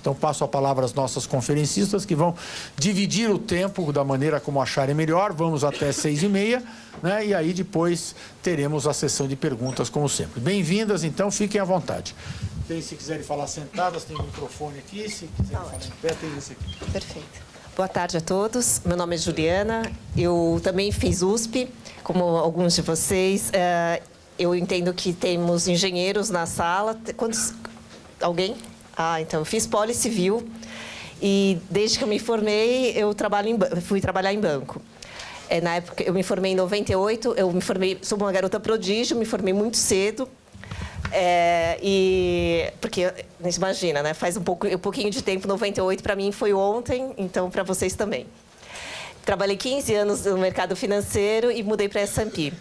Então, passo a palavra às nossas conferencistas, que vão dividir o tempo da maneira como acharem melhor. Vamos até 6h30, né? E aí depois teremos a sessão de perguntas, como sempre. Bem-vindas, então, fiquem à vontade. Se quiserem falar sentadas, tem um microfone aqui. Se quiserem falar em pé, tem esse aqui. Perfeito. Boa tarde a todos. Meu nome é Juliana. Eu também fiz USP, como alguns de vocês. Eu entendo que temos engenheiros na sala. Quantos? Alguém? Então eu fiz Poli Civil e desde que eu me formei, fui trabalhar em banco. Na época, eu me formei em 98, sou uma garota prodígio, me formei muito cedo. Porque, imagina, né? Faz um pouquinho de tempo, 98 para mim foi ontem, então para vocês também. Trabalhei 15 anos no mercado financeiro e mudei para a S&P.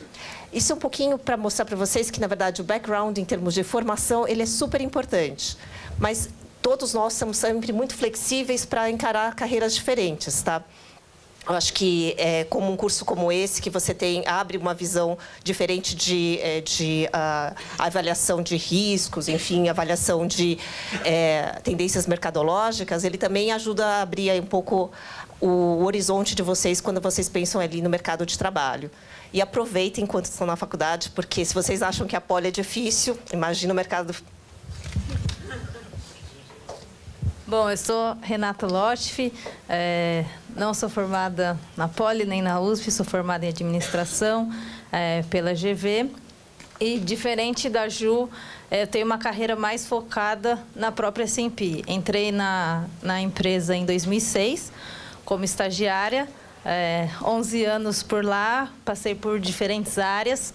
Isso é um pouquinho para mostrar para vocês que, na verdade, o background em termos de formação, ele é super importante. Mas todos nós somos sempre muito flexíveis para encarar carreiras diferentes, tá? Eu acho que, como um curso como esse, que você abre uma visão diferente de avaliação de riscos, enfim, avaliação de tendências mercadológicas, ele também ajuda a abrir um pouco o horizonte de vocês quando vocês pensam ali no mercado de trabalho. E aproveitem enquanto estão na faculdade, porque se vocês acham que a Poli é difícil, imagina o mercado. Bom, eu sou Renata Lotfi, não sou formada na Poli nem na USP, sou formada em administração pela GV. E, diferente da Ju, eu tenho uma carreira mais focada na própria S&P. Entrei na empresa em 2006 como estagiária, 11 anos por lá, passei por diferentes áreas.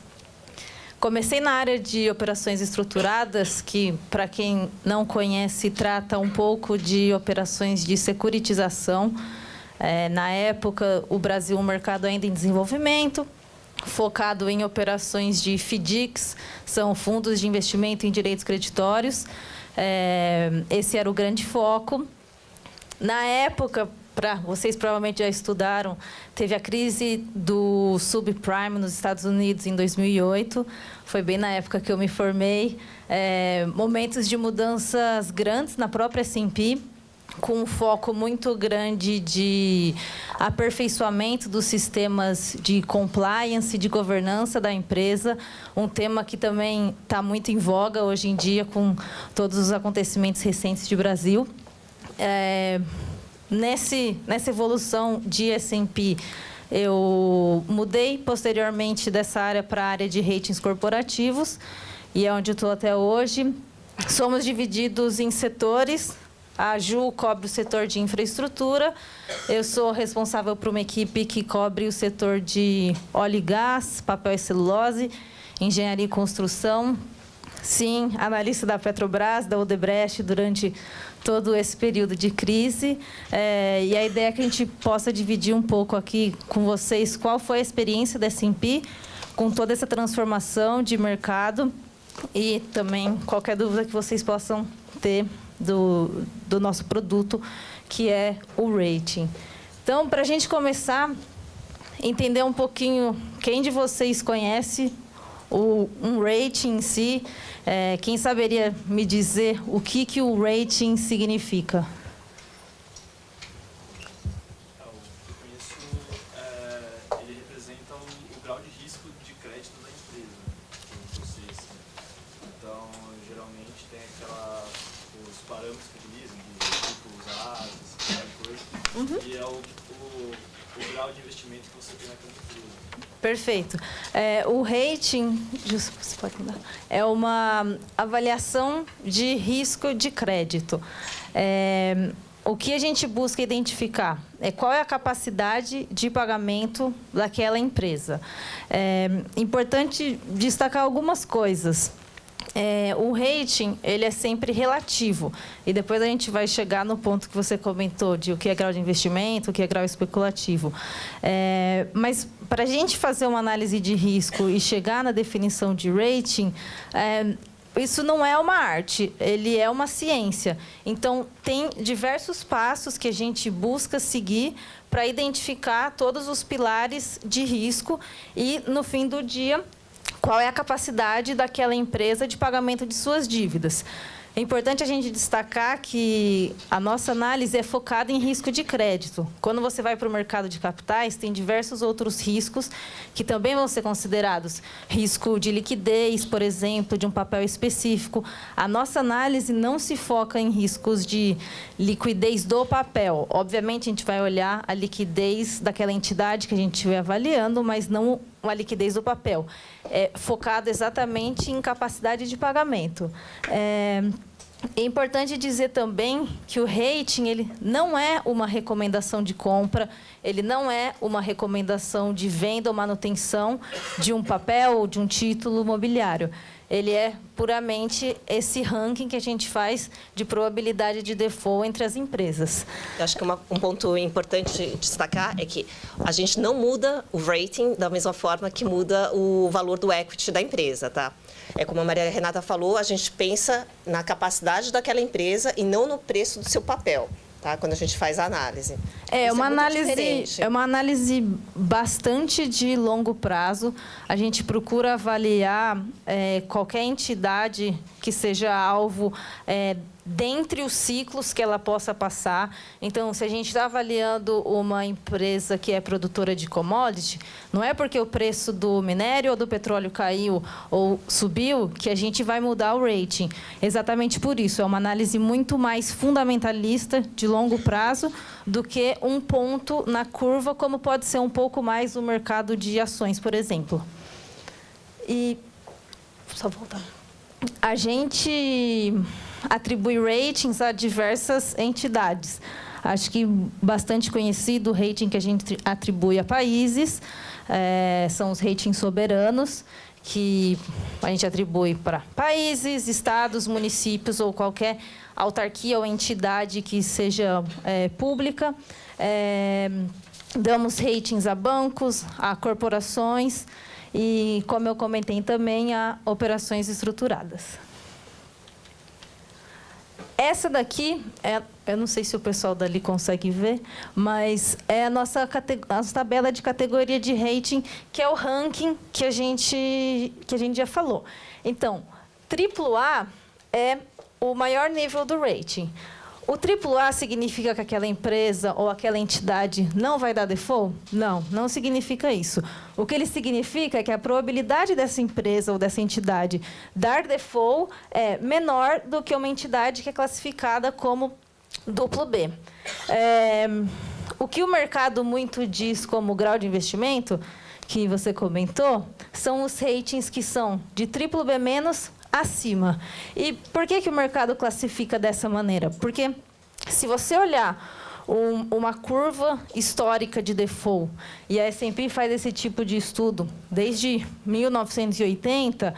Comecei na área de operações estruturadas, que, para quem não conhece, trata um pouco de operações de securitização. Na época, o Brasil é um mercado ainda em desenvolvimento, focado em operações de FDICs, são fundos de investimento em direitos creditórios. Esse era o grande foco. Na época, vocês provavelmente já estudaram, teve a crise do subprime nos Estados Unidos em 2008. Foi bem na época que eu me formei. Momentos de mudanças grandes na própria S&P, com um foco muito grande de aperfeiçoamento dos sistemas de compliance, de governança da empresa, um tema que também está muito em voga hoje em dia com todos os acontecimentos recentes de Brasil. Nessa evolução de S&P, eu mudei posteriormente dessa área para a área de ratings corporativos, e é onde eu estou até hoje. Somos divididos em setores. A Ju cobre o setor de infraestrutura. Eu sou responsável por uma equipe que cobre o setor de óleo e gás, papel e celulose, engenharia e construção. Sim, analista da Petrobras, da Odebrecht, durante todo esse período de crise. E a ideia é que a gente possa dividir um pouco aqui com vocês qual foi a experiência da S&P com toda essa transformação de mercado e também qualquer dúvida que vocês possam ter do nosso produto, que é o rating. Então, para a gente começar, entender um pouquinho quem de vocês conhece um rating em si, quem saberia me dizer o que o rating significa? Eu conheço, ele representa o grau de risco de crédito da empresa, como vocês. Então, geralmente tem os parâmetros que utilizam, de tipo usados, esse tipo de coisa, e é o grau de investimento que você tem naquela empresa. Perfeito. O rating, você pode mudar, é uma avaliação de risco de crédito. O que a gente busca identificar é qual é a capacidade de pagamento daquela empresa. É importante destacar algumas coisas. O rating, ele é sempre relativo. E depois a gente vai chegar no ponto que você comentou, de o que é grau de investimento, o que é grau especulativo. Mas, para a gente fazer uma análise de risco e chegar na definição de rating, isso não é uma arte, ele é uma ciência. Então, tem diversos passos que a gente busca seguir para identificar todos os pilares de risco e, no fim do dia, qual é a capacidade daquela empresa de pagamento de suas dívidas. É importante a gente destacar que a nossa análise é focada em risco de crédito. Quando você vai para o mercado de capitais, tem diversos outros riscos que também vão ser considerados. Risco de liquidez, por exemplo, de um papel específico. A nossa análise não se foca em riscos de liquidez do papel. Obviamente, a gente vai olhar a liquidez daquela entidade que a gente estiver avaliando, mas não a liquidez do papel. É focado exatamente em capacidade de pagamento. É importante dizer também que o rating ele não é uma recomendação de compra, ele não é uma recomendação de venda ou manutenção de um papel ou de um título imobiliário. Ele é puramente esse ranking que a gente faz de probabilidade de default entre as empresas. Eu acho que um ponto importante destacar é que a gente não muda o rating da mesma forma que muda o valor do equity da empresa, tá? É como a Maria Renata falou, a gente pensa na capacidade daquela empresa e não no preço do seu papel, tá? Quando a gente faz a análise. É uma análise bastante de longo prazo. A gente procura avaliar qualquer entidade que seja alvo dentre os ciclos que ela possa passar. Então, se a gente está avaliando uma empresa que é produtora de commodity, não é porque o preço do minério ou do petróleo caiu ou subiu que a gente vai mudar o rating. Exatamente por isso, é uma análise muito mais fundamentalista, de longo prazo, do que um ponto na curva, como pode ser um pouco mais o mercado de ações, por exemplo. E só voltar. A gente atribui ratings a diversas entidades. Acho que bastante conhecido o rating que a gente atribui a países, são os ratings soberanos, que a gente atribui para países, estados, municípios ou qualquer autarquia ou entidade que seja pública. Damos ratings a bancos, a corporações e, como eu comentei também, a operações estruturadas. Essa daqui, eu não sei se o pessoal dali consegue ver, mas é a nossa tabela de categoria de rating, que é o ranking que a gente já falou. Então, AAA é o maior nível do rating. O AAA significa que aquela empresa ou aquela entidade não vai dar default? Não, não significa isso. O que ele significa é que a probabilidade dessa empresa ou dessa entidade dar default é menor do que uma entidade que é classificada como duplo B. O que o mercado muito diz como grau de investimento, que você comentou, são os ratings que são de triplo B- acima. E por que o mercado classifica dessa maneira? Porque se você olhar uma curva histórica de default, e a S&P faz esse tipo de estudo desde 1980,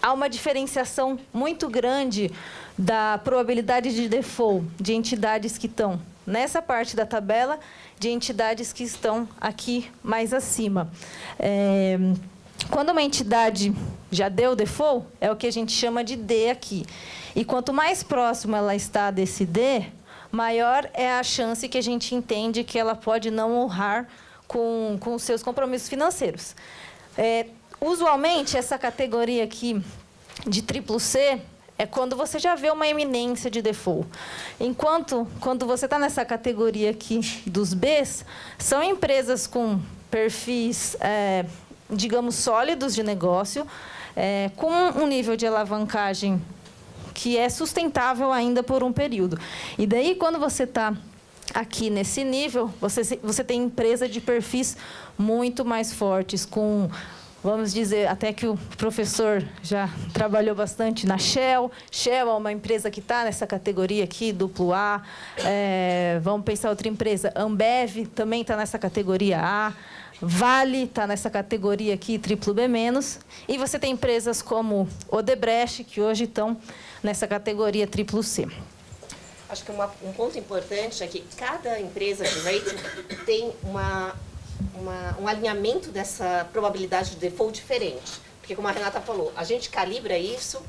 há uma diferenciação muito grande da probabilidade de default de entidades que estão nessa parte da tabela, de entidades que estão aqui mais acima. Quando uma entidade já deu default, é o que a gente chama de D aqui. E quanto mais próximo ela está desse D, maior é a chance que a gente entende que ela pode não honrar com os seus compromissos financeiros. Usualmente, essa categoria aqui de triplo C é quando você já vê uma iminência de default. Enquanto, quando você está nessa categoria aqui dos Bs, são empresas com perfis digamos, sólidos de negócio, com um nível de alavancagem que é sustentável ainda por um período. E daí, quando você está aqui nesse nível, você tem empresa de perfis muito mais fortes, com, vamos dizer, até que o professor já trabalhou bastante na Shell. Shell é uma empresa que está nessa categoria aqui, duplo A. Vamos pensar outra empresa, Ambev também está nessa categoria A. Vale está nessa categoria aqui, triplo B-. E você tem empresas como Odebrecht, que hoje estão nessa categoria triplo C. Acho que um ponto importante é que cada empresa de rating tem um alinhamento dessa probabilidade de default diferente. Porque, como a Renata falou, a gente calibra isso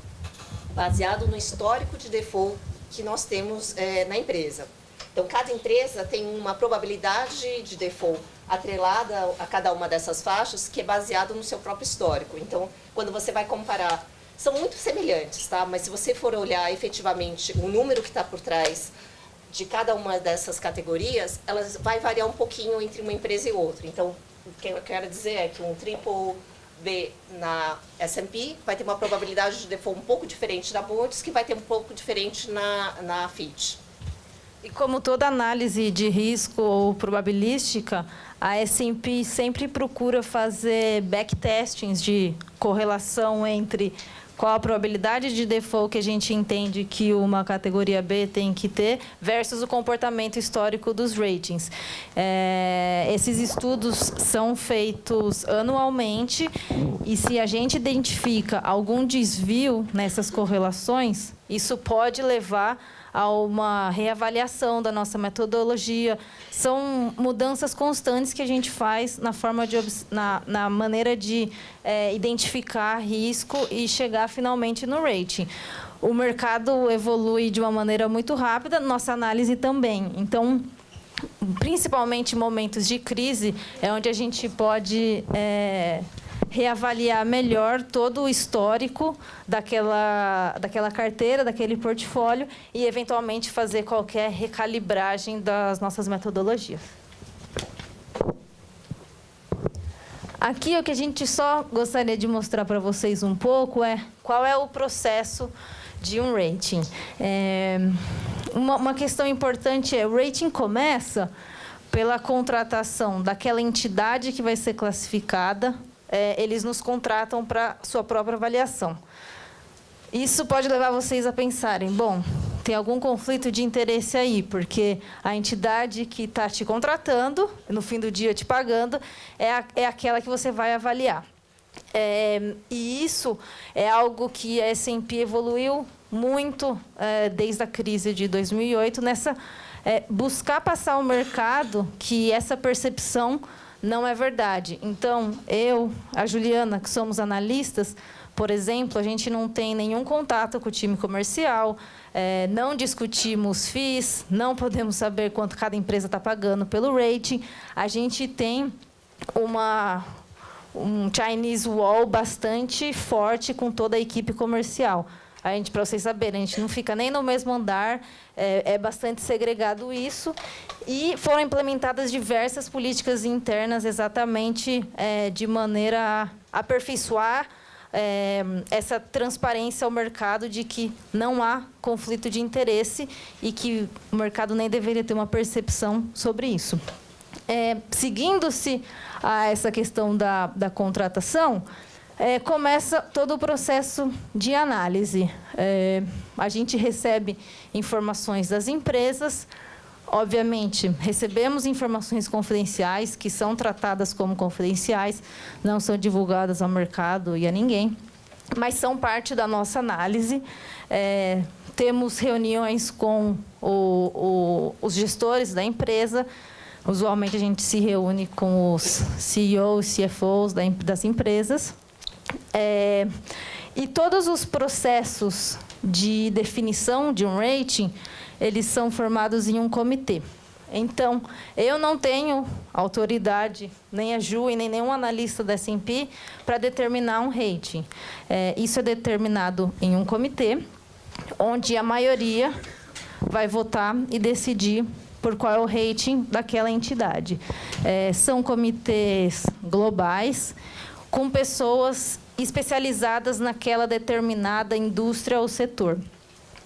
baseado no histórico de default que nós temos na empresa. Então, cada empresa tem uma probabilidade de default atrelada a cada uma dessas faixas, que é baseado no seu próprio histórico. Então, quando você vai comparar são muito semelhantes, tá? Mas se você for olhar efetivamente o número que está por trás de cada uma dessas categorias, elas vai variar um pouquinho entre uma empresa e outra. Então, o que eu quero dizer é que um triple B na S&P vai ter uma probabilidade de default um pouco diferente da Moody's, que vai ter um pouco diferente na Fitch. E como toda análise de risco ou probabilística, a S&P sempre procura fazer backtestings de correlação entre qual a probabilidade de default que a gente entende que uma categoria B tem que ter versus o comportamento histórico dos ratings. Esses estudos são feitos anualmente e se a gente identifica algum desvio nessas correlações, isso pode levar a uma reavaliação da nossa metodologia. São mudanças constantes que a gente faz na forma de na maneira de identificar risco e chegar finalmente no rating. O mercado evolui de uma maneira muito rápida, nossa análise também. Então, principalmente em momentos de crise, é onde a gente pode reavaliar melhor todo o histórico daquela carteira, daquele portfólio e, eventualmente, fazer qualquer recalibragem das nossas metodologias. Aqui, o que a gente só gostaria de mostrar para vocês um pouco é qual é o processo de um rating. Uma questão importante é, o rating começa pela contratação daquela entidade que vai ser classificada. Eles nos contratam para sua própria avaliação. Isso pode levar vocês a pensarem, bom, tem algum conflito de interesse aí, porque a entidade que está te contratando, no fim do dia te pagando, é aquela que você vai avaliar. E isso é algo que a S&P evoluiu muito desde a crise de 2008, nessa buscar passar ao mercado que essa percepção não é verdade. Então, a Juliana, que somos analistas, por exemplo, a gente não tem nenhum contato com o time comercial, não discutimos FIIs, não podemos saber quanto cada empresa está pagando pelo rating. A gente tem um Chinese wall bastante forte com toda a equipe comercial. Para vocês saberem, a gente não fica nem no mesmo andar, é bastante segregado isso. E foram implementadas diversas políticas internas exatamente de maneira a aperfeiçoar essa transparência ao mercado de que não há conflito de interesse e que o mercado nem deveria ter uma percepção sobre isso. Seguindo-se a essa questão da contratação, começa todo o processo de análise. A gente recebe informações das empresas. Obviamente, recebemos informações confidenciais, que são tratadas como confidenciais, não são divulgadas ao mercado e a ninguém, mas são parte da nossa análise. Temos reuniões com os gestores da empresa. Usualmente, a gente se reúne com os CEOs, CFOs das empresas. E todos os processos de definição de um rating, eles são formados em um comitê. Então, eu não tenho autoridade, nem a Ju e nem nenhum analista da S&P, para determinar um rating. Isso é determinado em um comitê, onde a maioria vai votar e decidir por qual é o rating daquela entidade. São comitês globais, com pessoas especializadas naquela determinada indústria ou setor.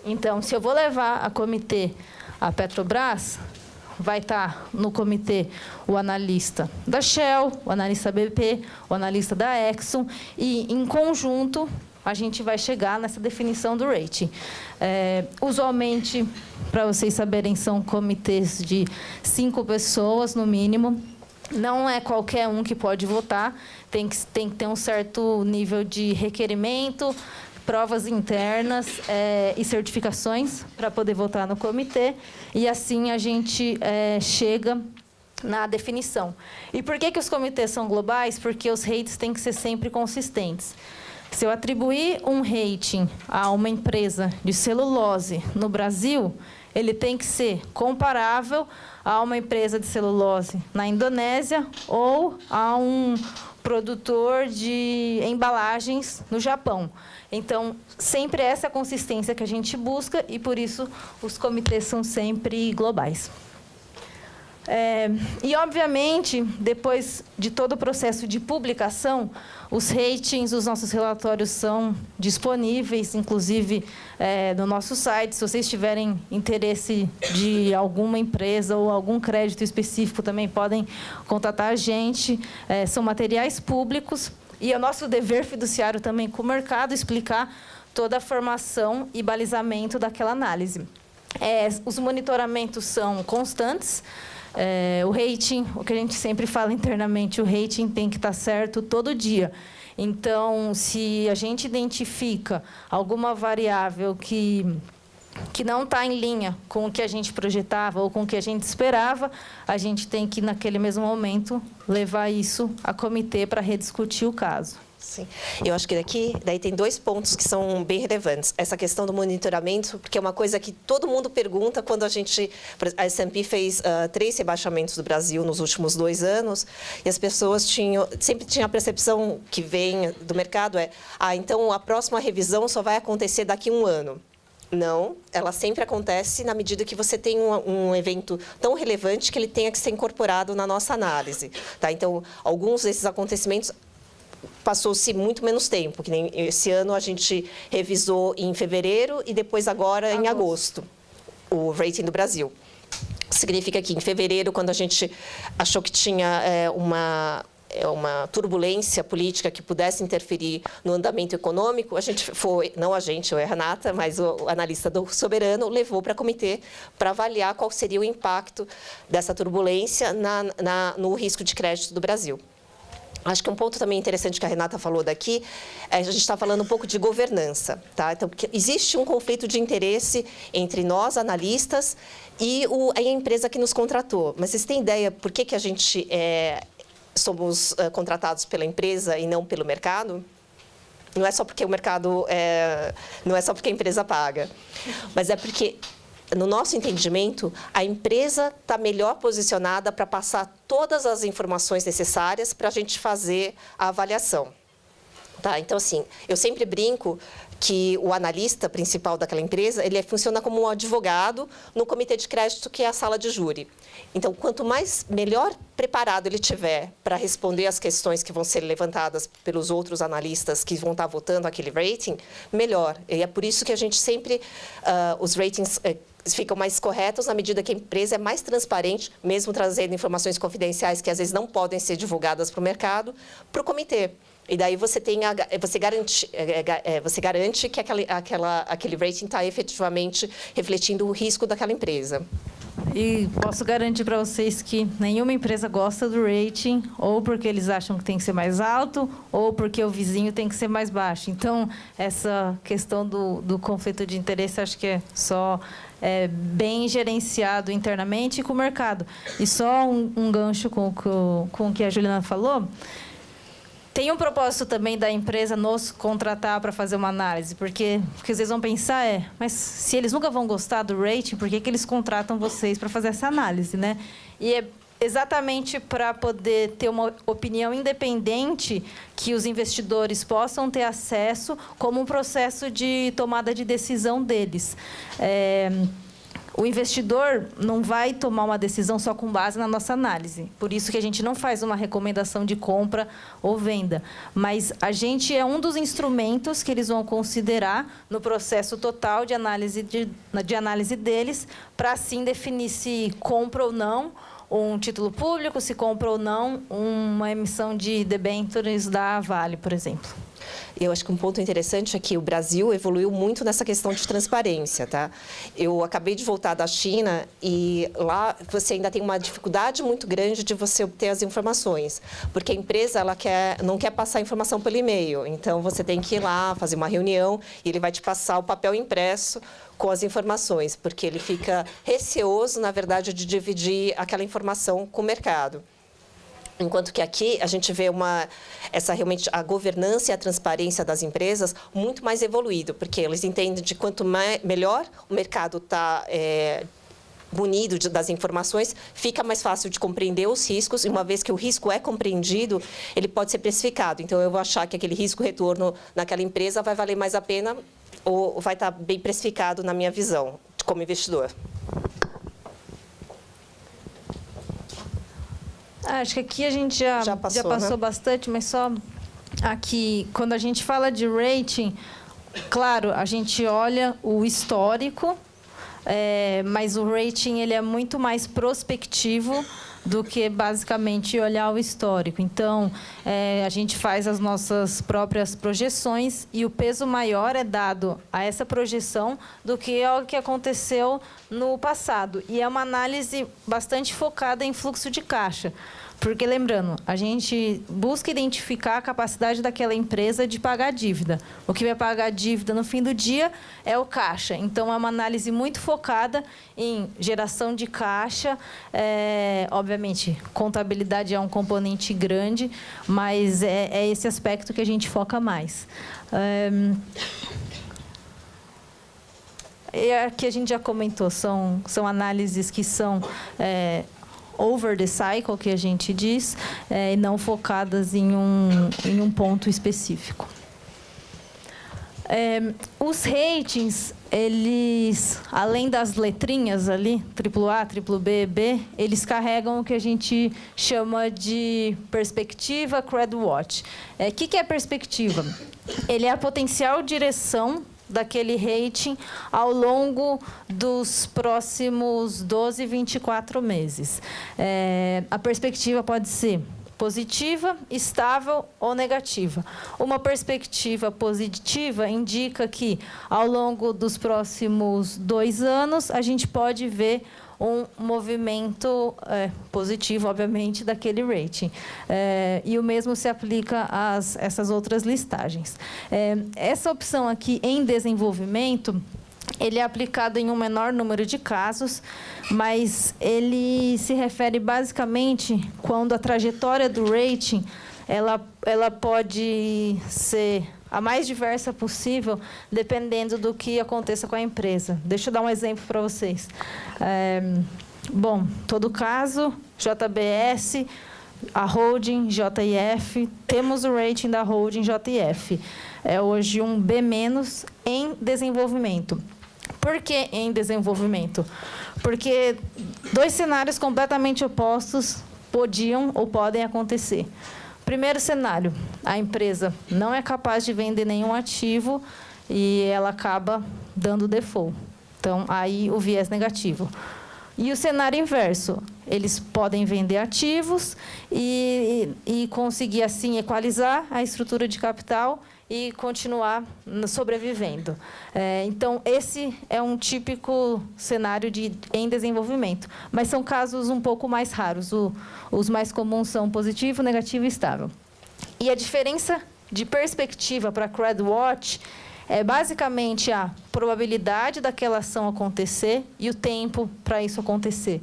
Então, se eu vou levar a comitê a Petrobras, vai estar no comitê o analista da Shell, o analista BP, o analista da Exxon, e, em conjunto, a gente vai chegar nessa definição do rating. Usualmente, para vocês saberem, são comitês de 5 pessoas, no mínimo. Não é qualquer um que pode votar, tem que ter um certo nível de requerimento, provas internas e certificações para poder votar no comitê. E, assim, a gente chega na definição. E por que os comitês são globais? Porque os rates têm que ser sempre consistentes. Se eu atribuir um rating a uma empresa de celulose no Brasil, ele tem que ser comparável a uma empresa de celulose na Indonésia ou a um produtor de embalagens no Japão. Então, sempre essa consistência que a gente busca e, por isso, os comitês são sempre globais. E, obviamente, depois de todo o processo de publicação, os ratings, os nossos relatórios são disponíveis, inclusive no nosso site. Se vocês tiverem interesse de alguma empresa ou algum crédito específico, também podem contatar a gente. São materiais públicos e é o nosso dever fiduciário também com o mercado explicar toda a formação e balizamento daquela análise. Os monitoramentos são constantes. O rating, o que a gente sempre fala internamente, o rating tem que estar certo todo dia. Então, se a gente identifica alguma variável que não está em linha com o que a gente projetava ou com o que a gente esperava, a gente tem que, naquele mesmo momento, levar isso a comitê para rediscutir o caso. Sim. Eu acho que daí tem 2 pontos que são bem relevantes. Essa questão do monitoramento, porque é uma coisa que todo mundo pergunta quando a S&P fez 3 rebaixamentos do Brasil nos últimos 2 anos, e as pessoas sempre tinham a percepção que vem do mercado então a próxima revisão só vai acontecer daqui a 1 ano. Não, ela sempre acontece na medida que você tem um evento tão relevante que ele tenha que ser incorporado na nossa análise. Tá? Então, alguns desses acontecimentos passou-se muito menos tempo, que nem esse ano a gente revisou em fevereiro e depois agora em agosto o rating do Brasil. Significa que em fevereiro, quando a gente achou que tinha uma turbulência política que pudesse interferir no andamento econômico, a gente foi, não a gente, eu e a Renata, mas o analista do Soberano levou para o comitê para avaliar qual seria o impacto dessa turbulência no risco de crédito do Brasil. Acho que um ponto também interessante que a Renata falou daqui, a gente está falando um pouco de governança. Tá? Então, porque existe um conflito de interesse entre nós, analistas, e a empresa que nos contratou. Mas vocês têm ideia por que a gente somos contratados pela empresa e não pelo mercado? Não é só porque o mercado não é só porque a empresa paga, mas é porque, no nosso entendimento, a empresa está melhor posicionada para passar todas as informações necessárias para a gente fazer a avaliação. Tá? Então, assim, eu sempre brinco que o analista principal daquela empresa, ele funciona como um advogado no comitê de crédito, que é a sala de júri. Então, quanto melhor preparado ele tiver para responder as questões que vão ser levantadas pelos outros analistas que vão estar votando aquele rating, melhor. E é por isso que a gente sempre, os ratings ficam mais corretos na medida que a empresa é mais transparente, mesmo trazendo informações confidenciais que às vezes não podem ser divulgadas para o mercado, para o comitê. E daí você garante que aquele rating está efetivamente refletindo o risco daquela empresa. E posso garantir para vocês que nenhuma empresa gosta do rating, ou porque eles acham que tem que ser mais alto, ou porque o vizinho tem que ser mais baixo. Então, essa questão do conflito de interesse, acho que é só bem gerenciado internamente e com o mercado. E só um gancho com o que a Juliana falou. Tem um propósito também da empresa nos contratar para fazer uma análise, porque vocês vão pensar mas se eles nunca vão gostar do rating, por que eles contratam vocês para fazer essa análise, né? E é exatamente para poder ter uma opinião independente que os investidores possam ter acesso como um processo de tomada de decisão deles. O investidor não vai tomar uma decisão só com base na nossa análise. Por isso que a gente não faz uma recomendação de compra ou venda. Mas a gente é um dos instrumentos que eles vão considerar no processo total de análise deles, para assim definir se compra ou não um título público, se compra ou não uma emissão de debêntures da Vale, por exemplo. Eu acho que um ponto interessante é que o Brasil evoluiu muito nessa questão de transparência, tá? Eu acabei de voltar da China e lá você ainda tem uma dificuldade muito grande de você obter as informações, porque a empresa não quer passar a informação pelo e-mail. Então, você tem que ir lá, fazer uma reunião e ele vai te passar o papel impresso com as informações, porque ele fica receoso, na verdade, de dividir aquela informação com o mercado. Enquanto que aqui a gente vê realmente a governança e a transparência das empresas muito mais evoluído, porque eles entendem de quanto melhor o mercado está munido das informações, fica mais fácil de compreender os riscos, e uma vez que o risco é compreendido, ele pode ser precificado. Então, eu vou achar que aquele risco-retorno naquela empresa vai valer mais a pena ou vai estar bem precificado na minha visão, como investidor. Acho que aqui a gente já passou, né? Bastante, mas só aqui, quando a gente fala de rating, claro, a gente olha o histórico, mas o rating ele é muito mais prospectivo do que basicamente olhar o histórico. Então, a gente faz as nossas próprias projeções e o peso maior é dado a essa projeção do que ao que aconteceu no passado. E é uma análise bastante focada em fluxo de caixa. Porque, lembrando, a gente busca identificar a capacidade daquela empresa de pagar a dívida. O que vai pagar a dívida no fim do dia é o caixa. Então, é uma análise muito focada em geração de caixa. Obviamente, contabilidade é um componente grande, mas é esse aspecto que a gente foca mais. E aqui a gente já comentou, são análises que são over the cycle, que a gente diz, e não focadas em um ponto específico. Os ratings, eles, além das letrinhas ali, AAA, BBB, B, eles carregam o que a gente chama de perspectiva Credit Watch. O que é perspectiva? Ele é a potencial direção daquele rating ao longo dos próximos 12, 24 meses. A perspectiva pode ser positiva, estável ou negativa. Uma perspectiva positiva indica que, ao longo dos próximos 2 anos, a gente pode ver um movimento positivo, obviamente, daquele rating. E o mesmo se aplica a essas outras listagens. Essa opção aqui, em desenvolvimento, ele é aplicado em um menor número de casos, mas ele se refere basicamente quando a trajetória do rating ela pode ser a mais diversa possível, dependendo do que aconteça com a empresa. Deixa eu dar um exemplo para vocês. Bom, todo caso, JBS, a holding, JIF, temos o rating da holding JIF. É hoje um B- em desenvolvimento. Por que em desenvolvimento? Porque 2 cenários completamente opostos podiam ou podem acontecer. Primeiro cenário, a empresa não é capaz de vender nenhum ativo e ela acaba dando default. Então, aí o viés negativo. E o cenário inverso, eles podem vender ativos e conseguir, assim, equalizar a estrutura de capital e continuar sobrevivendo. Então, esse é um típico cenário em desenvolvimento. Mas são casos um pouco mais raros. Os mais comuns são positivo, negativo e estável. E a diferença de perspectiva para Credit Watch é basicamente a probabilidade daquela ação acontecer e o tempo para isso acontecer.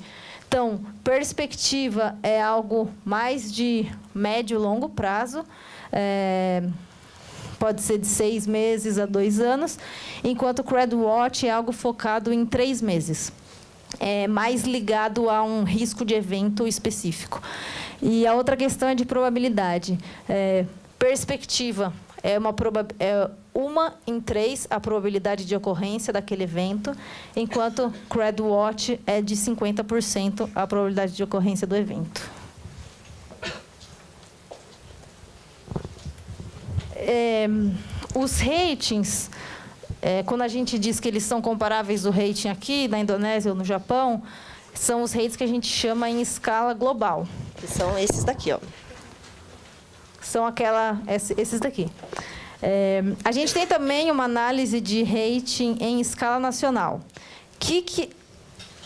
Então, perspectiva é algo mais de médio e longo prazo, pode ser de 6 meses a 2 anos, enquanto o Credit Watch é algo focado em 3 meses. É mais ligado a um risco de evento específico. E a outra questão é de probabilidade. Perspectiva é uma em 3 a probabilidade de ocorrência daquele evento, enquanto Credit Watch é de 50% a probabilidade de ocorrência do evento. Os ratings, quando a gente diz que eles são comparáveis do rating aqui, na Indonésia ou no Japão, são os ratings que a gente chama em escala global. Que são esses daqui, ó. São esses daqui. A gente tem também uma análise de rating em escala nacional.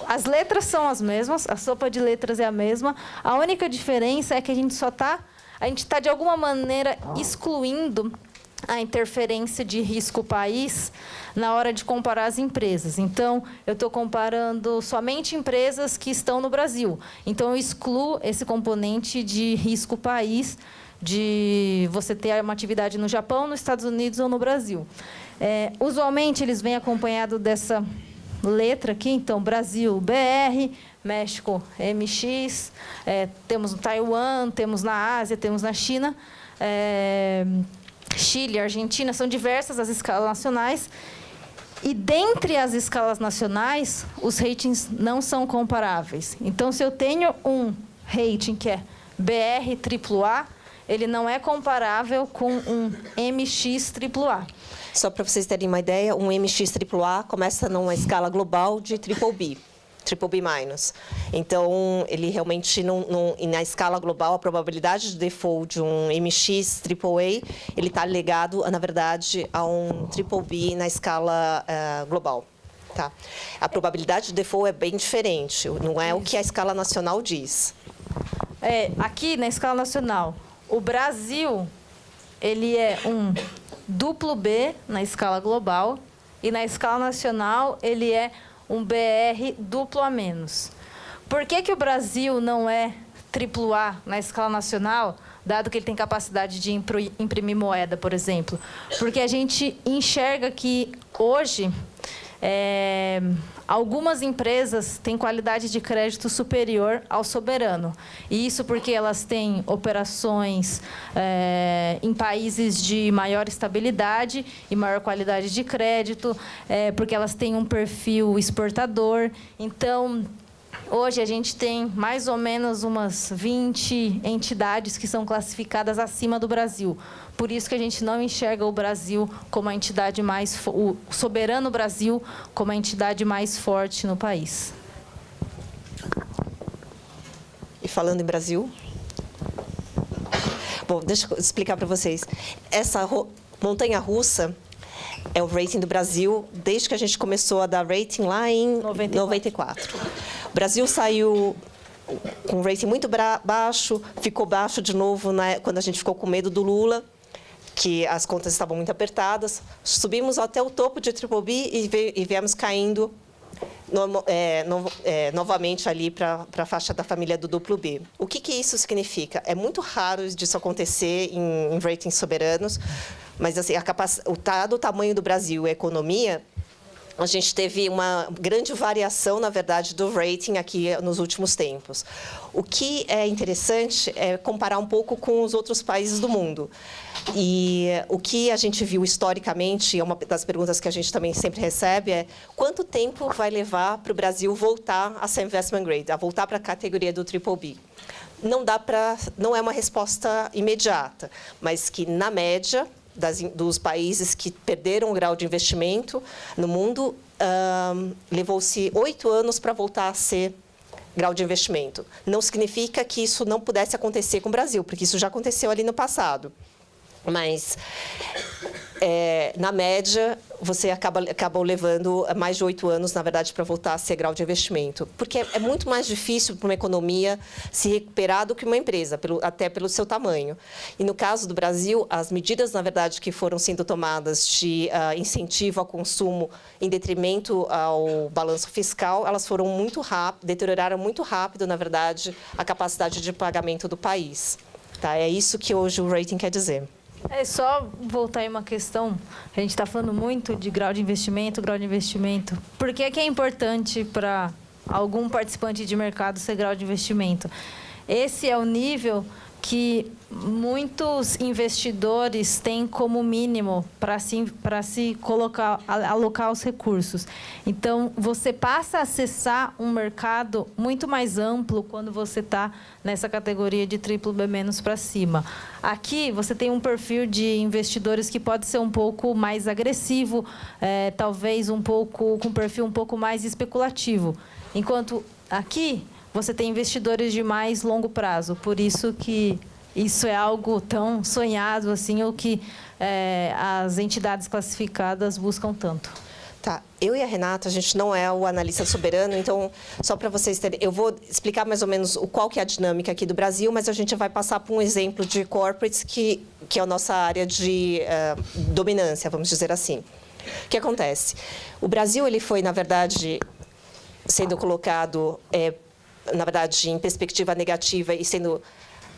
As letras são as mesmas, a sopa de letras é a mesma. A única diferença é que a gente está, de alguma maneira, excluindo a interferência de risco país na hora de comparar as empresas. Então, eu estou comparando somente empresas que estão no Brasil. Então, eu excluo esse componente de risco país, de você ter uma atividade no Japão, nos Estados Unidos ou no Brasil. Usualmente, eles vêm acompanhados dessa letra aqui. Então, Brasil, BR, México, MX, temos no Taiwan, temos na Ásia, temos na China, Chile, Argentina, são diversas as escalas nacionais. E dentre as escalas nacionais, os ratings não são comparáveis. Então, se eu tenho um rating que é BR AAA, ele não é comparável com um MX AAA. Só para vocês terem uma ideia, um MX AAA começa numa escala global de BBB. BBB-. Então, ele realmente, na escala global, a probabilidade de default de um MX AAA, ele está ligado, na verdade, a um BBB na escala global. Tá? A probabilidade de default é bem diferente, não é o que a escala nacional diz. Aqui, na escala nacional, o Brasil, ele é um B na escala global, e na escala nacional, ele é um BR AA-. Por que o Brasil não é AAA na escala nacional, dado que ele tem capacidade de imprimir moeda, por exemplo? Porque a gente enxerga que, hoje, algumas empresas têm qualidade de crédito superior ao soberano. E isso porque elas têm operações em países de maior estabilidade e maior qualidade de crédito, porque elas têm um perfil exportador. Então, hoje a gente tem mais ou menos umas 20 entidades que são classificadas acima do Brasil. Por isso que a gente não enxerga o Brasil como a entidade o soberano Brasil como a entidade mais forte no país. E falando em Brasil? Bom, deixa eu explicar para vocês. Essa montanha-russa é o rating do Brasil desde que a gente começou a dar rating lá em 94. O Brasil saiu com um rating muito baixo, ficou baixo de novo quando a gente ficou com medo do Lula, que as contas estavam muito apertadas. Subimos até o topo de BBB e viemos caindo novamente ali para a faixa da família do B. O que isso significa? É muito raro disso acontecer em ratings soberanos, mas assim, dado o tamanho do Brasil e a economia, a gente teve uma grande variação, na verdade, do rating aqui nos últimos tempos. O que é interessante é comparar um pouco com os outros países do mundo. E o que a gente viu historicamente, uma das perguntas que a gente também sempre recebe é: quanto tempo vai levar para o Brasil voltar a ser investment grade, a voltar para a categoria do BBB? Não é uma resposta imediata, mas que, na média, dos países que perderam o grau de investimento no mundo, levou-se 8 anos para voltar a ser grau de investimento. Não significa que isso não pudesse acontecer com o Brasil, porque isso já aconteceu ali no passado. Mas, na média, você acabou levando mais de 8 anos, na verdade, para voltar a ser grau de investimento. Porque é muito mais difícil para uma economia se recuperar do que uma empresa, até pelo seu tamanho. E, no caso do Brasil, as medidas, na verdade, que foram sendo tomadas de incentivo ao consumo em detrimento ao balanço fiscal, elas foram muito rápidas, deterioraram muito rápido, na verdade, a capacidade de pagamento do país. Tá? É isso que hoje o rating quer dizer. Só voltar aí uma questão. A gente está falando muito de grau de investimento, grau de investimento. Por que é importante para algum participante de mercado ser grau de investimento? Esse é o nível que muitos investidores têm como mínimo para se alocar os recursos. Então, você passa a acessar um mercado muito mais amplo quando você está nessa categoria de BBB- para cima. Aqui, você tem um perfil de investidores que pode ser um pouco mais agressivo, talvez com um perfil um pouco mais especulativo. Enquanto aqui, você tem investidores de mais longo prazo. Por isso que isso é algo tão sonhado, assim, o que as entidades classificadas buscam tanto. Tá. Eu e a Renata, a gente não é o analista soberano, então, só para vocês terem... Eu vou explicar mais ou menos qual que é a dinâmica aqui do Brasil, mas a gente vai passar por um exemplo de corporates que é a nossa área de dominância, vamos dizer assim. O que acontece? O Brasil ele foi, na verdade, sendo colocado, na verdade, em perspectiva negativa e sendo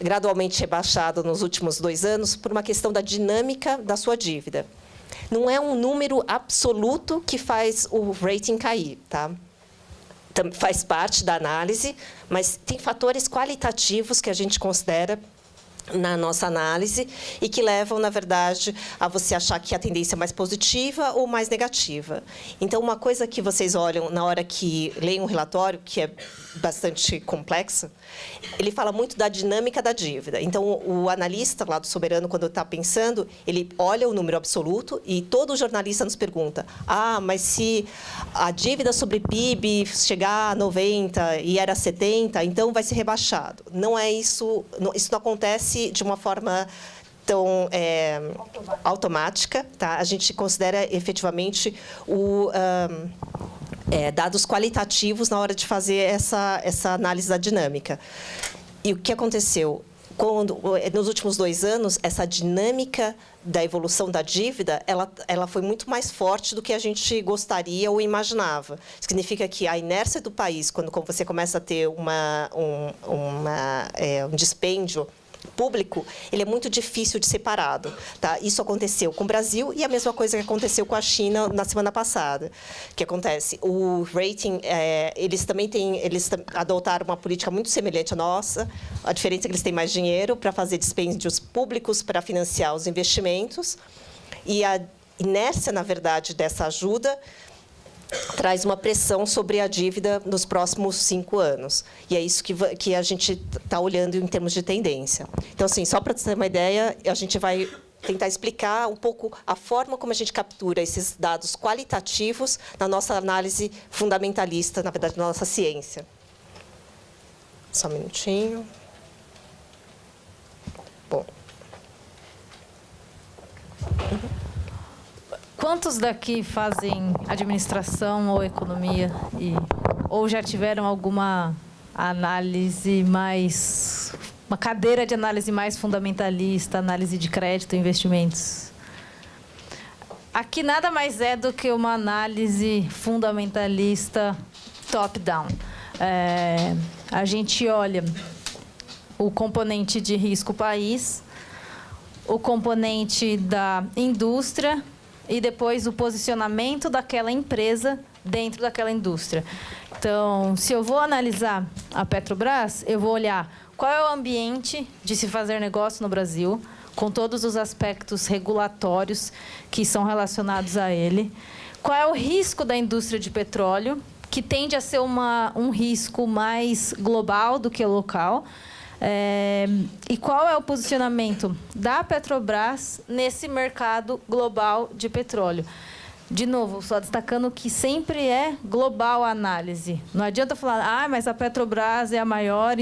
gradualmente rebaixado nos últimos 2 anos por uma questão da dinâmica da sua dívida. Não é um número absoluto que faz o rating cair, tá? Faz parte da análise, mas tem fatores qualitativos que a gente considera na nossa análise e que levam, na verdade, a você achar que a tendência é mais positiva ou mais negativa. Então, uma coisa que vocês olham na hora que leem um relatório, que é bastante complexo, ele fala muito da dinâmica da dívida. Então, o analista lá do Soberano, quando está pensando, ele olha o número absoluto e todo jornalista nos pergunta: mas se a dívida sobre PIB chegar a 90 e era 70, então vai ser rebaixado. Não é isso, isso não acontece de uma forma tão automática, tá? A gente considera efetivamente dados qualitativos na hora de fazer essa análise da dinâmica. E o que aconteceu? Nos últimos 2 anos, essa dinâmica da evolução da dívida, ela foi muito mais forte do que a gente gostaria ou imaginava. Significa que a inércia do país, quando você começa a ter um dispêndio público, ele é muito difícil de ser parado, tá? Isso aconteceu com o Brasil e a mesma coisa que aconteceu com a China na semana passada. O que acontece? O rating, eles adotaram uma política muito semelhante à nossa. A diferença é que eles têm mais dinheiro para fazer dispêndios públicos para financiar os investimentos. E a inércia, na verdade, dessa ajuda traz uma pressão sobre a dívida nos próximos 5 anos. E é isso que a gente está olhando em termos de tendência. Então, assim, só para ter uma ideia, a gente vai tentar explicar um pouco a forma como a gente captura esses dados qualitativos na nossa análise fundamentalista, na verdade, na nossa ciência. Só um minutinho. Bom. Quantos daqui fazem administração ou economia ou já tiveram alguma análise mais... uma cadeira de análise mais fundamentalista, análise de crédito e investimentos? Aqui nada mais é do que uma análise fundamentalista top-down. A gente olha o componente de risco país, o componente da indústria e depois o posicionamento daquela empresa dentro daquela indústria. Então, se eu vou analisar a Petrobras, eu vou olhar qual é o ambiente de se fazer negócio no Brasil, com todos os aspectos regulatórios que são relacionados a ele. Qual é o risco da indústria de petróleo, que tende a ser um risco mais global do que local. E qual é o posicionamento da Petrobras nesse mercado global de petróleo? De novo, só destacando que sempre é global a análise. Não adianta falar, mas a Petrobras é a maior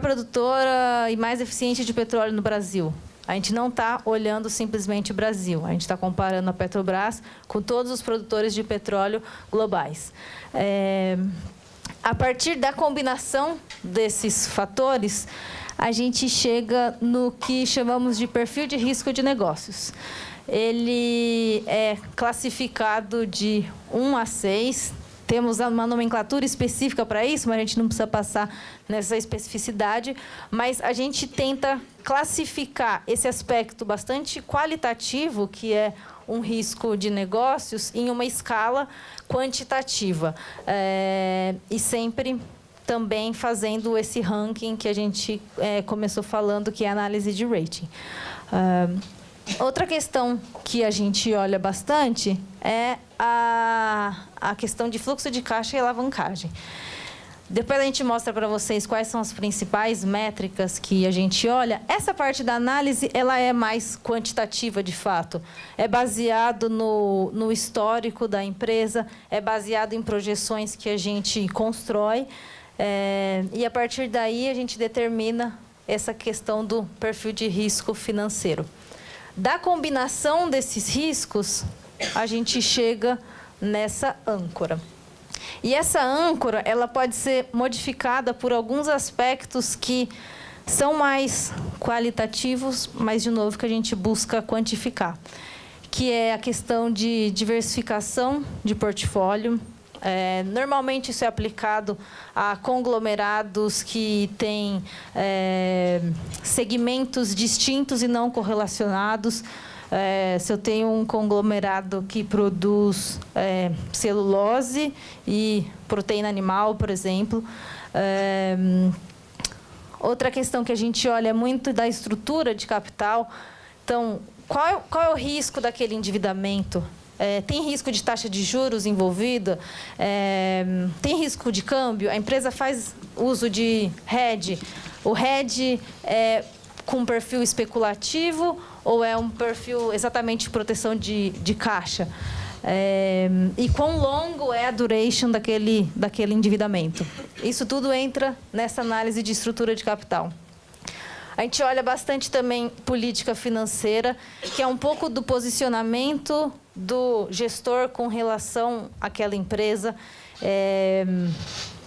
produtora e mais eficiente de petróleo no Brasil. A gente não está olhando simplesmente o Brasil. A gente está comparando a Petrobras com todos os produtores de petróleo globais. A partir da combinação desses fatores, a gente chega no que chamamos de perfil de risco de negócios. Ele é classificado de 1 a 6. Temos uma nomenclatura específica para isso, mas a gente não precisa passar nessa especificidade. Mas a gente tenta classificar esse aspecto bastante qualitativo, que é um risco de negócios, em uma escala quantitativa. E sempre também fazendo esse ranking que a gente começou falando, que é a análise de rating. Outra questão que a gente olha bastante é a questão de fluxo de caixa e alavancagem. Depois a gente mostra para vocês quais são as principais métricas que a gente olha. Essa parte da análise, ela é mais quantitativa, de fato. É baseado no histórico da empresa, é baseado em projeções que a gente constrói. E, a partir daí, a gente determina essa questão do perfil de risco financeiro. Da combinação desses riscos, a gente chega nessa âncora. E essa âncora, ela pode ser modificada por alguns aspectos que são mais qualitativos, mas, de novo, que a gente busca quantificar, que é a questão de diversificação de portfólio. Normalmente, isso é aplicado a conglomerados que têm segmentos distintos e não correlacionados. Se eu tenho um conglomerado que produz celulose e proteína animal, por exemplo. Outra questão que a gente olha muito da estrutura de capital. Então, qual é o risco daquele endividamento? Tem risco de taxa de juros envolvida? Tem risco de câmbio? A empresa faz uso de hedge? O hedge é com perfil especulativo ou é um perfil exatamente de proteção de caixa? E quão longo é a duration daquele endividamento? Isso tudo entra nessa análise de estrutura de capital. A gente olha bastante também política financeira, que é um pouco do posicionamento do gestor com relação àquela empresa.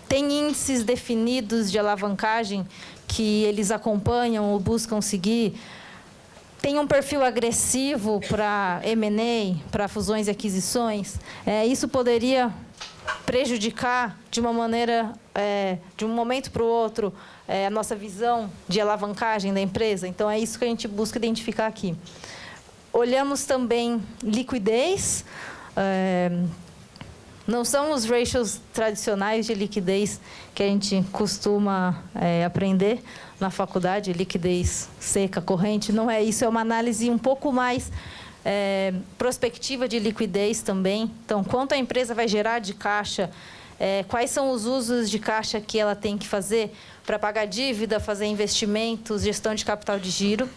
Tem índices definidos de alavancagem que eles acompanham ou buscam seguir. Tem um perfil agressivo para M&A, para fusões e aquisições. Isso poderia prejudicar de uma maneira, de um momento para o outro, a nossa visão de alavancagem da empresa. Então, é isso que a gente busca identificar aqui. Olhamos também liquidez. Não são os ratios tradicionais de liquidez que a gente costuma aprender na faculdade, liquidez seca, corrente. Não é isso, é uma análise um pouco mais prospectiva de liquidez também. Então, quanto a empresa vai gerar de caixa, quais são os usos de caixa que ela tem que fazer para pagar dívida, fazer investimentos, gestão de capital de giro.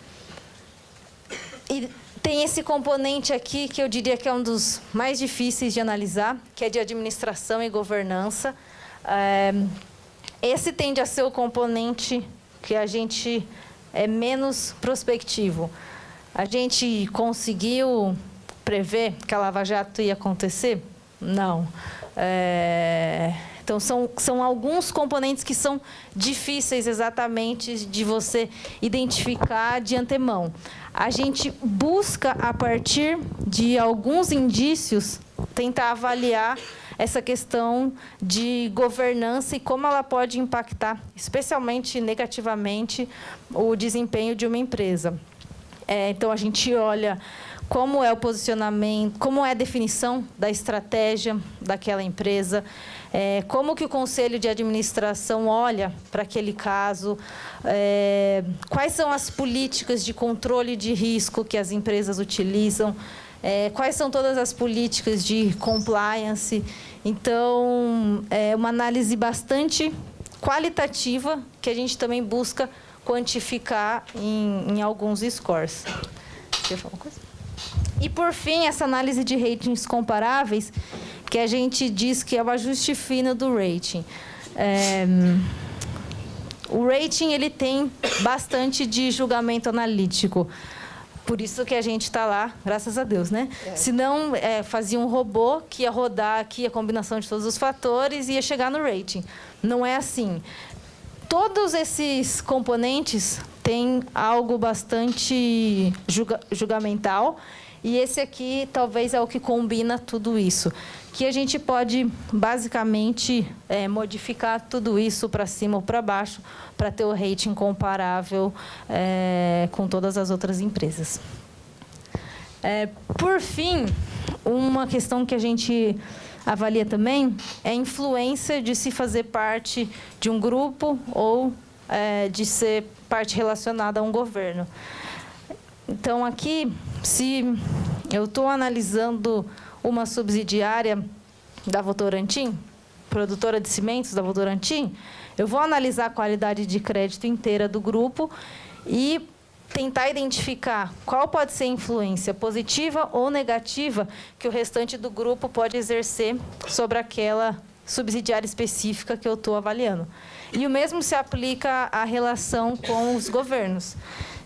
E tem esse componente aqui que eu diria que é um dos mais difíceis de analisar, que é de administração e governança. Esse tende a ser o componente que a gente é menos prospectivo. A gente conseguiu prever que a Lava Jato ia acontecer? Não. Então, são alguns componentes que são difíceis exatamente de você identificar de antemão. A gente busca, a partir de alguns indícios, tentar avaliar essa questão de governança e como ela pode impactar, especialmente negativamente, o desempenho de uma empresa. Então, a gente olha como é o posicionamento, como é a definição da estratégia daquela empresa, como que o conselho de administração olha para aquele caso, quais são as políticas de controle de risco que as empresas utilizam, quais são todas as políticas de compliance. Então, é uma análise bastante qualitativa que a gente também busca quantificar em alguns scores. Quer falar uma coisa? E, por fim, essa análise de ratings comparáveis, que a gente diz que é o ajuste fino do rating. O rating ele tem bastante de julgamento analítico. Por isso que a gente está lá, graças a Deus, né? Senão, fazia um robô que ia rodar aqui a combinação de todos os fatores e ia chegar no rating. Não é assim. Todos esses componentes têm algo bastante julgamental. E esse aqui, talvez, é o que combina tudo isso. Que a gente pode, basicamente, modificar tudo isso para cima ou para baixo, para ter o rating comparável com todas as outras empresas. Por fim, uma questão que a gente avalia também é a influência de se fazer parte de um grupo ou de ser parte relacionada a um governo. Então, aqui, se eu estou analisando uma subsidiária da Votorantim, produtora de cimentos da Votorantim, eu vou analisar a qualidade de crédito inteira do grupo e tentar identificar qual pode ser a influência positiva ou negativa que o restante do grupo pode exercer sobre aquela subsidiária específica que eu estou avaliando. E o mesmo se aplica à relação com os governos.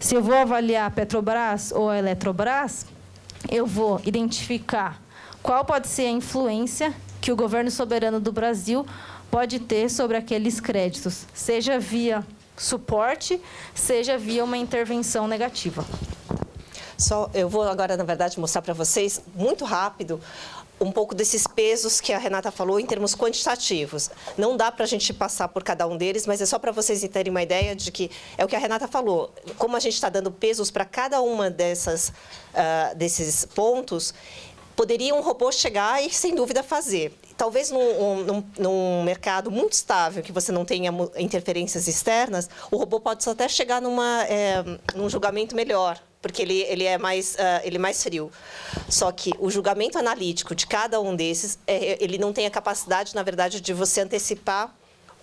Se eu vou avaliar a Petrobras ou a Eletrobras, eu vou identificar qual pode ser a influência que o governo soberano do Brasil pode ter sobre aqueles créditos, seja via suporte, seja via uma intervenção negativa. Eu vou agora, na verdade, mostrar para vocês, muito rápido, um pouco desses pesos que a Renata falou em termos quantitativos. Não dá para a gente passar por cada um deles, mas é só para vocês terem uma ideia de que é o que a Renata falou. Como a gente está dando pesos para cada uma desses pontos, poderia um robô chegar e, sem dúvida, fazer. Talvez num mercado muito estável, que você não tenha interferências externas, o robô pode até chegar num julgamento melhor, porque ele é mais frio. Só que o julgamento analítico de cada um desses, ele não tem a capacidade, na verdade, de você antecipar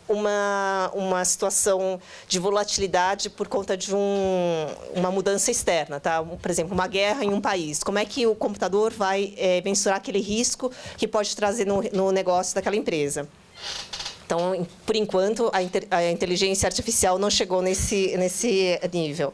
uma situação de volatilidade por conta de uma mudança externa, tá? Por exemplo, uma guerra em um país. Como é que o computador vai mensurar aquele risco que pode trazer no negócio daquela empresa? Então, por enquanto, a inteligência artificial não chegou nesse nível.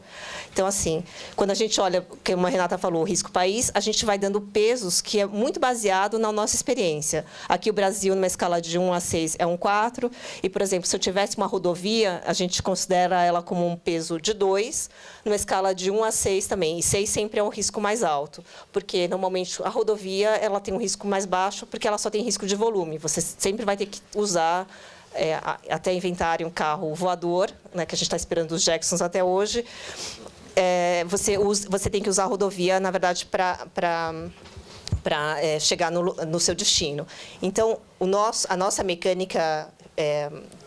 Então, assim, quando a gente olha, como a Renata falou, o risco país, a gente vai dando pesos que é muito baseado na nossa experiência. Aqui, o Brasil, numa escala de 1 a 6, é um 4. E, por exemplo, se eu tivesse uma rodovia, a gente considera ela como um peso de 2, numa escala de 1 a 6 também. E 6 sempre é um risco mais alto, porque, normalmente, a rodovia ela tem um risco mais baixo, porque ela só tem risco de volume. Você sempre vai ter que usar... até inventarem um carro voador, né, que a gente está esperando os Jacksons até hoje, você tem que usar a rodovia, na verdade, para chegar no seu destino. Então, a nossa mecânica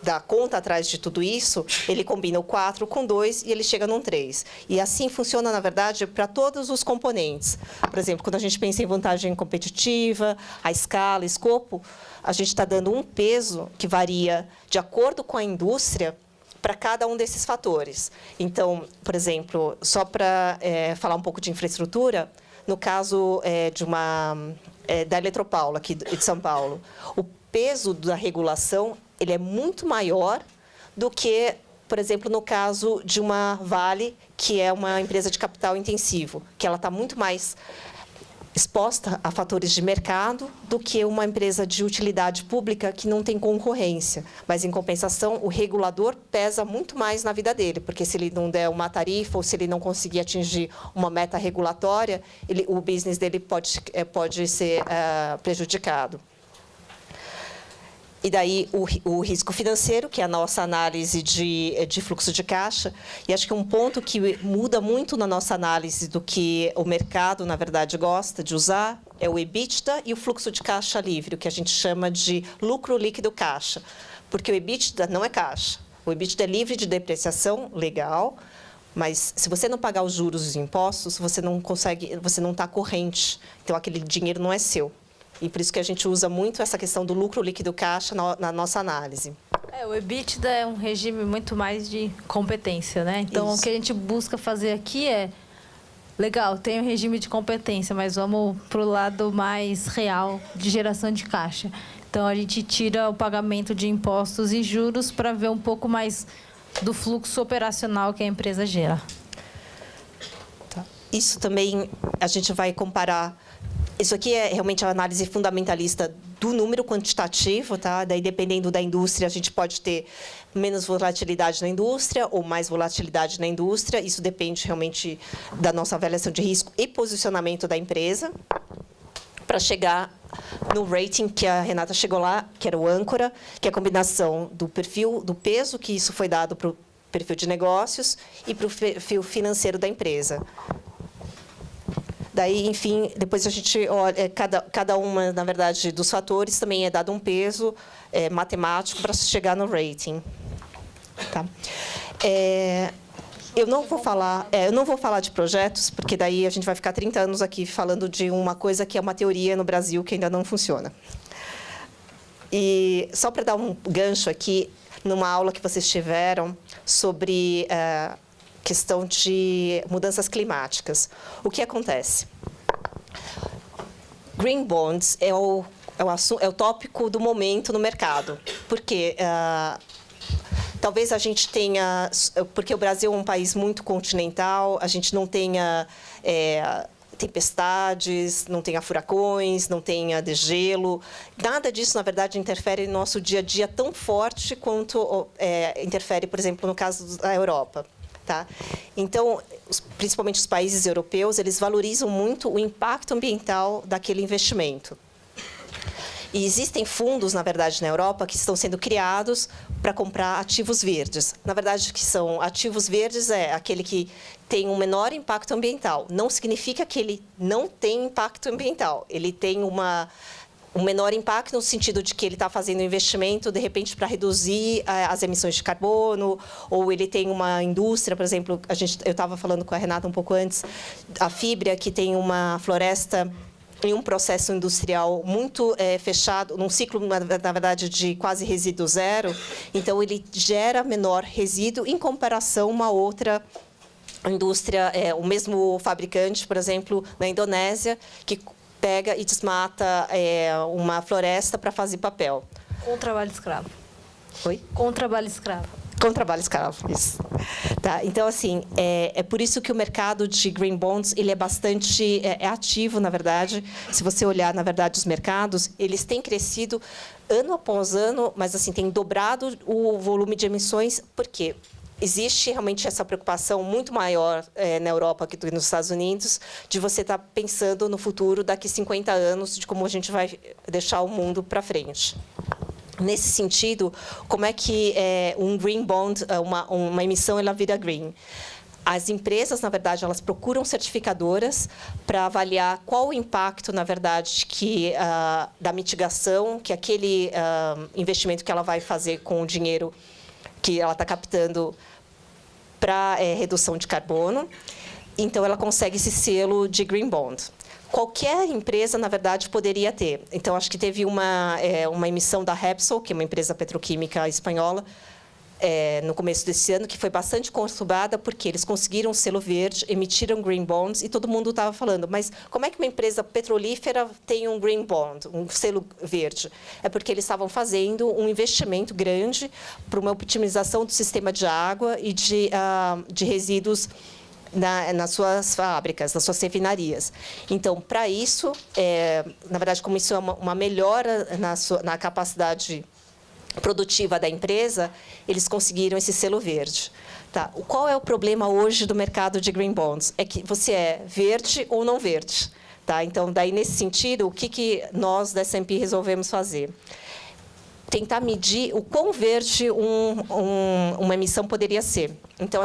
da conta atrás de tudo isso, ele combina o 4 com 2 e ele chega num 3. E assim funciona, na verdade, para todos os componentes. Por exemplo, quando a gente pensa em vantagem competitiva, a escala, escopo, a gente está dando um peso que varia de acordo com a indústria para cada um desses fatores. Então, por exemplo, só para falar um pouco de infraestrutura, no caso da Eletropaulo, aqui de São Paulo, o peso da regulação ele é muito maior do que, por exemplo, no caso de uma Vale, que é uma empresa de capital intensivo, que ela está muito mais exposta a fatores de mercado do que uma empresa de utilidade pública que não tem concorrência. Mas, em compensação, o regulador pesa muito mais na vida dele, porque se ele não der uma tarifa ou se ele não conseguir atingir uma meta regulatória, o business dele pode ser prejudicado. E daí o risco financeiro, que é a nossa análise de fluxo de caixa. E acho que um ponto que muda muito na nossa análise do que o mercado, na verdade, gosta de usar é o EBITDA e o fluxo de caixa livre, o que a gente chama de lucro líquido caixa. Porque o EBITDA não é caixa. O EBITDA é livre de depreciação, legal, mas se você não pagar os juros e os impostos, você não está corrente. Então, aquele dinheiro não é seu. E por isso que a gente usa muito essa questão do lucro líquido caixa na nossa análise. O EBITDA é um regime muito mais de competência, né? Então, isso. O que a gente busca fazer aqui legal, tem um regime de competência, mas vamos para o lado mais real de geração de caixa. Então, a gente tira o pagamento de impostos e juros para ver um pouco mais do fluxo operacional que a empresa gera. Tá. Isso também a gente vai comparar. Isso aqui é realmente a análise fundamentalista do número quantitativo, tá? Daí, dependendo da indústria, a gente pode ter menos volatilidade na indústria ou mais volatilidade na indústria. Isso depende realmente da nossa avaliação de risco e posicionamento da empresa, para chegar no rating que a Renata chegou lá, que era o âncora, que é a combinação do perfil, do peso que isso foi dado para o perfil de negócios e para o perfil financeiro da empresa. Daí, enfim, depois a gente olha, cada uma, na verdade, dos fatores também é dado um peso matemático para chegar no rating. Tá? Eu não vou falar de projetos, porque daí a gente vai ficar 30 anos aqui falando de uma coisa que é uma teoria no Brasil que ainda não funciona. E só para dar um gancho aqui, numa aula que vocês tiveram sobre questão de mudanças climáticas. O que acontece? Green bonds é o tópico do momento no mercado, porque talvez a gente tenha, porque o Brasil é um país muito continental, a gente não tenha tempestades, não tenha furacões, não tenha degelo. Nada disso, na verdade, interfere no nosso dia a dia tão forte quanto interfere, por exemplo, no caso da Europa. Tá? Então, principalmente os países europeus, eles valorizam muito o impacto ambiental daquele investimento. E existem fundos, na verdade, na Europa, que estão sendo criados para comprar ativos verdes. Na verdade, que são ativos verdes é aquele que tem um menor impacto ambiental. Não significa que ele não tem impacto ambiental. Ele tem um menor impacto no sentido de que ele está fazendo um investimento, de repente, para reduzir as emissões de carbono, ou ele tem uma indústria, por exemplo, eu estava falando com a Renata um pouco antes, a Fibria, que tem uma floresta em um processo industrial muito fechado, num ciclo, na verdade, de quase resíduo zero. Então, ele gera menor resíduo em comparação a uma outra indústria, o mesmo fabricante, por exemplo, na Indonésia, que pega e desmata uma floresta para fazer papel. Com trabalho escravo. Oi? Com trabalho escravo. Com trabalho escravo, isso. Tá, então, assim, é por isso que o mercado de green bonds ele é bastante ativo, na verdade. Se você olhar, na verdade, os mercados, eles têm crescido ano após ano, mas, assim, tem dobrado o volume de emissões. Por quê? Existe realmente essa preocupação muito maior na Europa que nos Estados Unidos, de você estar pensando no futuro, daqui 50 anos, de como a gente vai deixar o mundo para frente. Nesse sentido, como é que um green bond, uma emissão, ela vira green? As empresas, na verdade, elas procuram certificadoras para avaliar qual o impacto, na verdade, da mitigação, que aquele investimento que ela vai fazer com o dinheiro que ela está captando para redução de carbono. Então, ela consegue esse selo de green bond. Qualquer empresa, na verdade, poderia ter. Então, acho que teve uma emissão da Repsol, que é uma empresa petroquímica espanhola, no começo desse ano, que foi bastante conturbada, porque eles conseguiram um selo verde, emitiram green bonds, e todo mundo estava falando, mas como é que uma empresa petrolífera tem um green bond, um selo verde? É porque eles estavam fazendo um investimento grande para uma optimização do sistema de água e de resíduos nas suas fábricas, nas suas refinarias. Então, para isso, na verdade, como isso é uma melhora na capacidade produtiva da empresa, eles conseguiram esse selo verde. Tá? Qual é o problema hoje do mercado de green bonds? É que você é verde ou não verde. Tá? Então, daí, nesse sentido, o que nós da S&P resolvemos fazer? Tentar medir o quão verde uma emissão poderia ser. Então,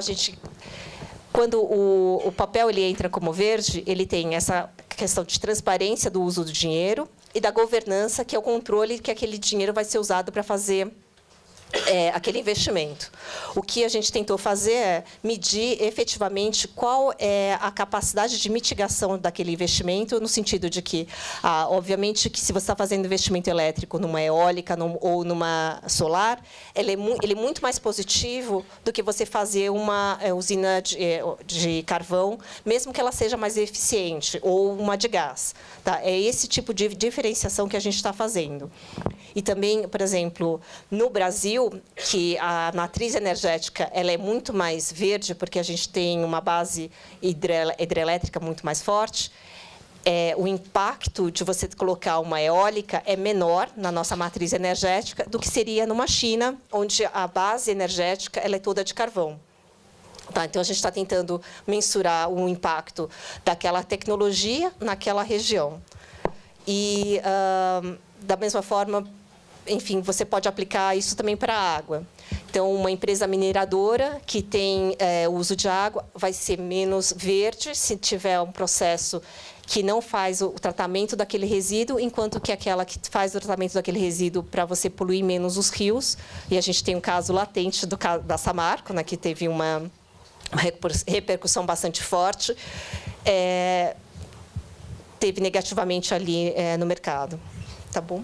quando o papel ele entra como verde, ele tem essa questão de transparência do uso do dinheiro e da governança, que é o controle que aquele dinheiro vai ser usado para fazer aquele investimento. O que a gente tentou fazer é medir efetivamente qual é a capacidade de mitigação daquele investimento, no sentido de que, obviamente, que se você está fazendo investimento elétrico numa eólica ou numa solar, ele é muito mais positivo do que você fazer uma usina de carvão, mesmo que ela seja mais eficiente, ou uma de gás. Tá? É esse tipo de diferenciação que a gente está fazendo. E também, por exemplo, no Brasil, que a matriz energética ela é muito mais verde, porque a gente tem uma base hidrelétrica muito mais forte, o impacto de você colocar uma eólica é menor na nossa matriz energética do que seria numa China, onde a base energética ela é toda de carvão. Tá, então, a gente está tentando mensurar o impacto daquela tecnologia naquela região. E, da mesma forma, enfim, você pode aplicar isso também para a água. Então, uma empresa mineradora que tem uso de água vai ser menos verde se tiver um processo que não faz o tratamento daquele resíduo, enquanto que aquela que faz o tratamento daquele resíduo para você poluir menos os rios. E a gente tem um caso latente da Samarco, né, que teve uma repercussão bastante forte, teve negativamente ali no mercado. Tá bom?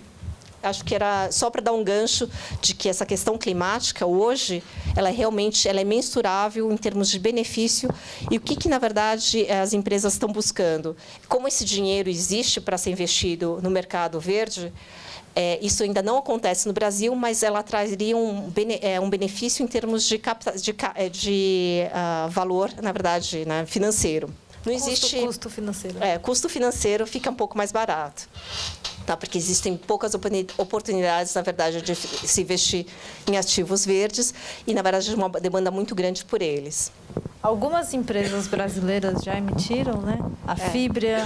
Acho que era só para dar um gancho de que essa questão climática, hoje, ela é mensurável em termos de benefício. E o que na verdade, as empresas estão buscando? Como esse dinheiro existe para ser investido no mercado verde, isso ainda não acontece no Brasil, mas ela traria um benefício em termos de valor, na verdade, né, financeiro. não existe... Custo financeiro. Custo financeiro fica um pouco mais barato. Tá? Porque existem poucas oportunidades, na verdade, de se investir em ativos verdes e, na verdade, uma demanda muito grande por eles. Algumas empresas brasileiras já emitiram, né? A Fibria,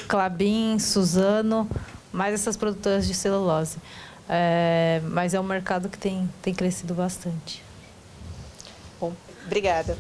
Klabin, Suzano, mais essas produtoras de celulose. Mas é um mercado que tem crescido bastante. Bom, obrigada.